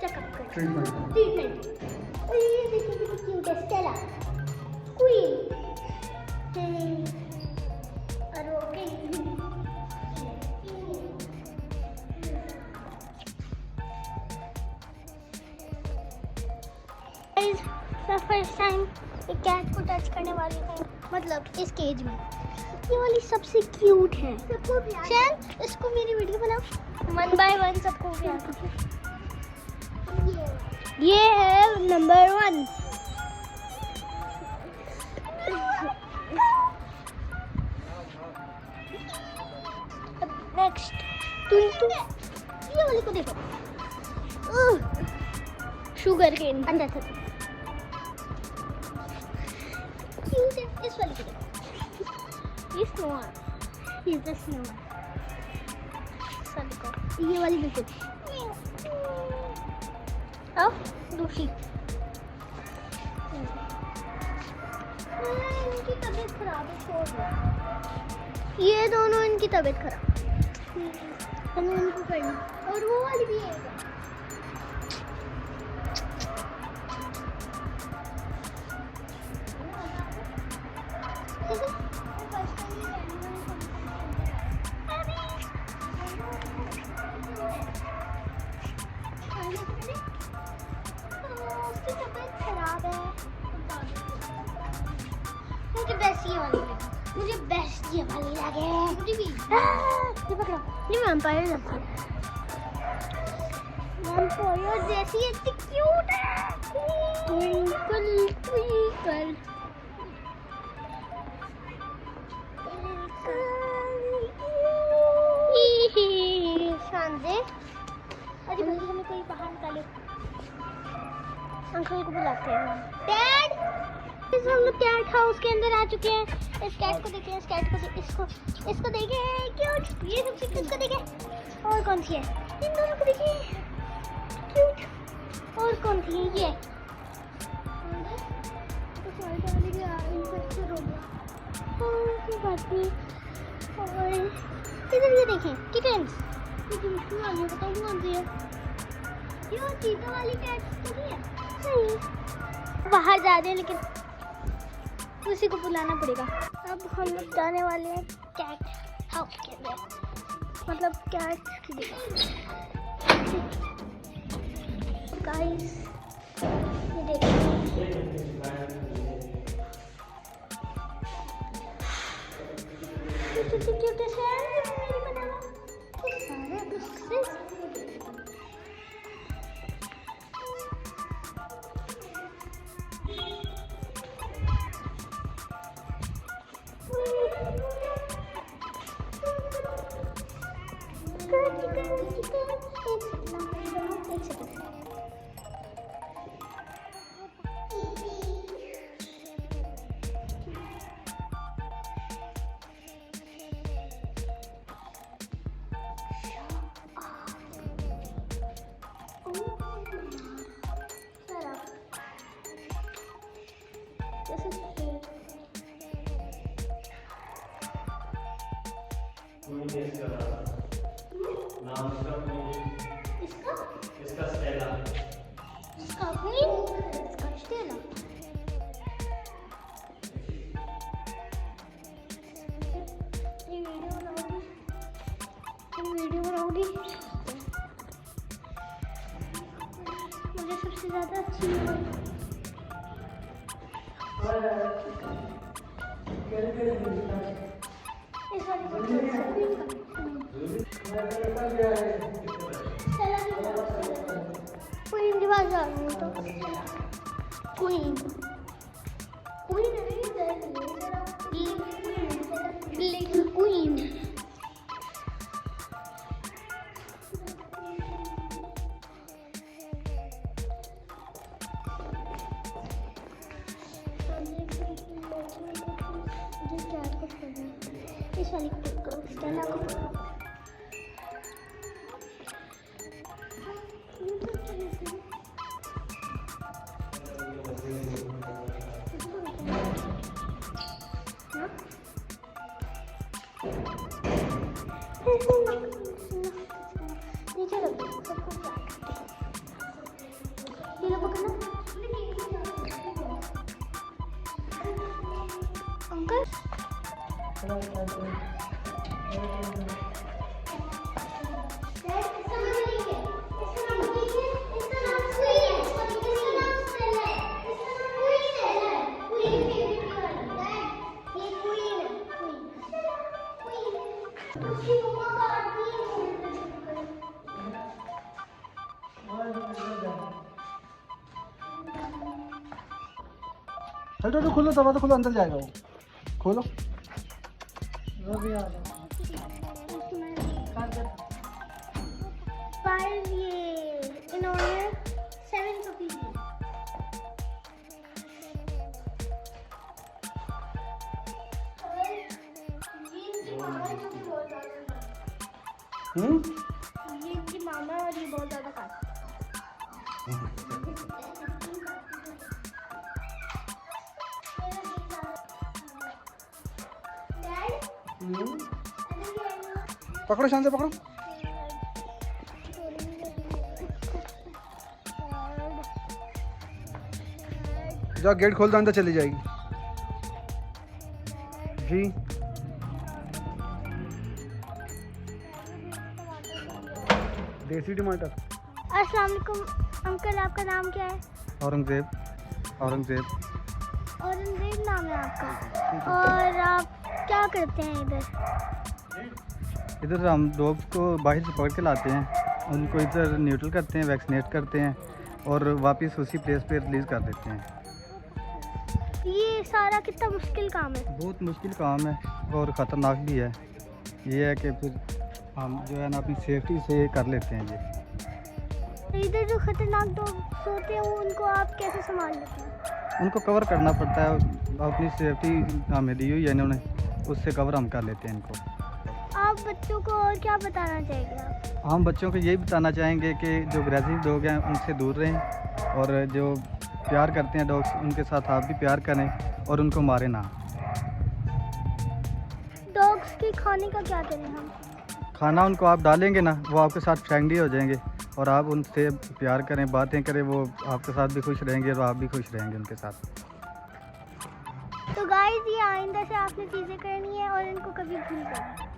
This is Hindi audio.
चेकअप कर ट्रीटमेंट। और ये देखिए कितनी क्यूट है, स्टेला क्वीन। और ओके फर्स्ट टाइम एक कैट को टच करने वाली हूँ, मतलब इस केज में। ये वाली सबसे क्यूट है। शैन, इसको मेरी वीडियो बनाओ, 1 by 1 सबको प्यार करो। ये है नंबर 1। नेक्स्ट तू ये वाली को देखो, शुगर केन अंदर से क्यूट है। इस वाली को देखो, ये स्नोआ, ये द स्नोआ। ये वाली बिल्कुल। अब दूसरी, इनकी तबीयत खराब है, छोड़ दो। ये दोनों इनकी तबीयत खराब, हमें इनको करना। और वो वाली भी है। मुझे बेस्ट ये वाली लगे। मुझे भी। ये पकड़ो, ये वैम्पायर लगती है। वैम्पायर जैसी इतनी क्यूट है। Twinkle twinkle. शानज़े, अरे भाई हमें कोई बाहर निकाले। अंकल को बुलाते हैं। डैड, हम लोग कैट हाउस के अंदर आ चुके हैं। इस कैट को देखें, इस कैट को इसको देखें, क्यूट। ये सबसे इसको देखें। और कौन सी है? इन दोनों को देखें, क्यूट। और कौन सी है? ये बात नहीं। और इधर ये देखें, किटन्स। बताओ कौन सी है? ये चीता वाली कैट तो नहीं है? नहीं, बाहर जा रहे हैं लेकिन उसी को बुलाना पड़ेगा। अब हम लोग जाने वाले हैं कैट हाउस के अंदर, मतलब कैट की दुकान। गाइस ये देखिए, क्यूट से मेरी बनाना सारे बिस्किट। इसका स्टेला, इसका क्वीन, इसका स्टेला। ये वीडियो बनाओगी? मुझे सबसे ज़्यादा अच्छी है इस वाली क्वीन के पास जा रही हूँ। तो क्वीन लिटिल क्वीन। इस वाली को पकड़ो, स्टेला को पकड़ो। नीचे रख दो, सबको चलो तो खोलो, दरवाजा खोलो, अंदर जाएगा वो, खोलो। वो भी आ जाओ। ये इन्होंने 7 रुपीज दी। ये इनकी मामा और ये बहुत ज्यादा खाते। पकड़ो, शान से पकड़ो। जाओ, गेट खोल दो, अंदर चली जाएगी जी। देसी टमाटर। अस्सलाम वालेकुम अंकल, आपका नाम क्या है? औरंगजेब। औरंगजेब औरंगजेब नाम है आपका। और आप क्या करते हैं इधर? इधर हम डॉग्स को बाहर से पकड़ के लाते हैं, उनको इधर न्यूट्रल करते हैं, वैक्सीनेट करते हैं और वापस उसी प्लेस पे रिलीज़ कर देते हैं। ये सारा कितना मुश्किल काम है? बहुत मुश्किल काम है और ख़तरनाक भी है। ये है कि फिर हम जो है ना अपनी सेफ्टी से कर लेते हैं ये। इधर जो खतरनाक डॉग्स होते हैं वो उनको आप कैसे संभाल लेते हैं? उनको कवर करना पड़ता है, अपनी सेफ्टी हमें दी हुई है इन्होंने, उससे कवर हम कर लेते हैं इनको। आप बच्चों को और क्या बताना चाहेंगे आप? हम बच्चों को यही बताना चाहेंगे कि जो अग्रेसिव डॉग हैं उनसे दूर रहें और जो प्यार करते हैं डॉग्स उनके साथ आप भी प्यार करें और उनको मारें ना। डॉग्स के खाने का क्या करें हम? खाना उनको आप डालेंगे ना, वो आपके साथ फ्रेंडली हो जाएंगे और आप उनसे प्यार करें, बातें करें, वो आपके साथ भी खुश रहेंगे और आप भी खुश रहेंगे उनके साथ। तो गाइस, ये आइंदा से आपने चीज़ें करनी है और इनको कभी भूल करना।